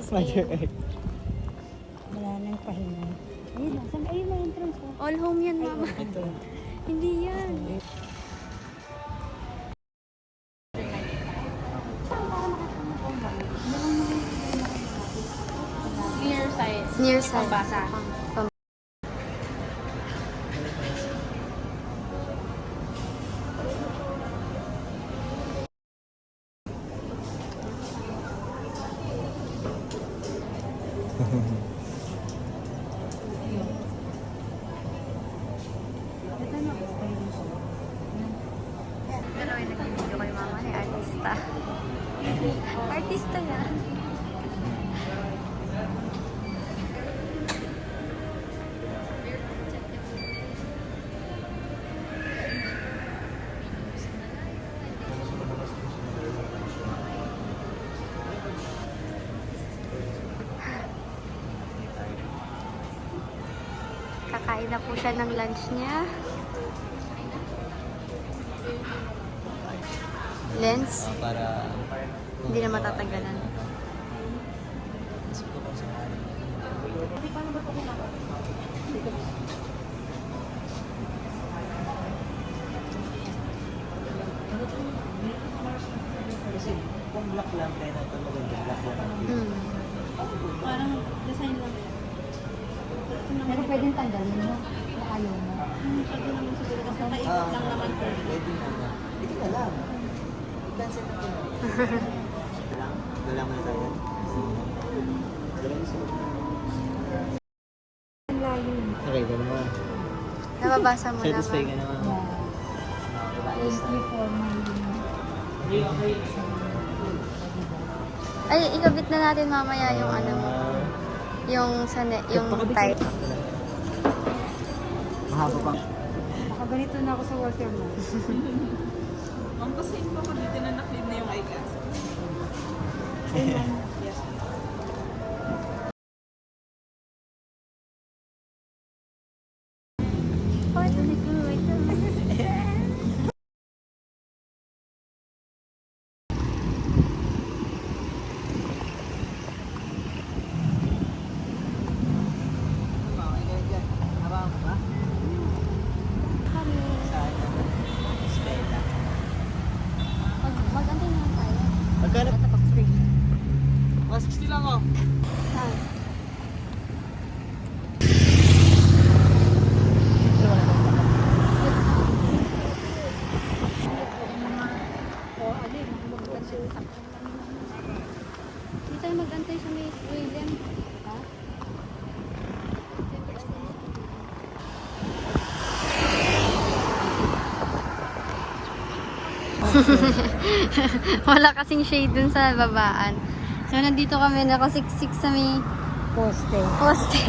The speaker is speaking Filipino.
Spider egg. Wala nang pahinga. Ayun na. Saan? Ayun na entrance ko. All home yan, mama. Ito. Hindi yan. Near side. Near side. Pambasa. Pero ay nag-video kay mama ni artista. Artista yan. Kakain na po siya ng lunch niya. Lens, Para... hindi na matatagalan. Kasi kung black lang, kaya na ito maganda. Black lang. Mm. Parang design lang. Pero pwedeng tanggalin mo. Kung ayaw mo. Sabi naman siguro kasi nakaikot lang naman po. Pwede na na. Ito na lang. I-cancel na ito. Lang. Dala mo na tayo. Dala mo sa... Ang layo. Okay, ka naman. Nababasa mo Satisfy ka naman. naman. Yeah. 24 na yun. Ay, ikabit na natin mamaya yung ano mo. Yung yung tie. Mahaba pa. Nakaganito na ako sa water mo. Ang pasin pa ko dito na naklid na yung eyeglass. Yes. Oh, ito na ko. Habang ba? Kami. Saan? Stella. Mag-antay na lang tayo. Magkano? Ito pag free. 160 lang oh. Saan? Hindi tayo mag-antay sa may William. Ha? Wala kasing shade dun sa babaan. So, nandito kami nakasiksik sa may Poste. poste.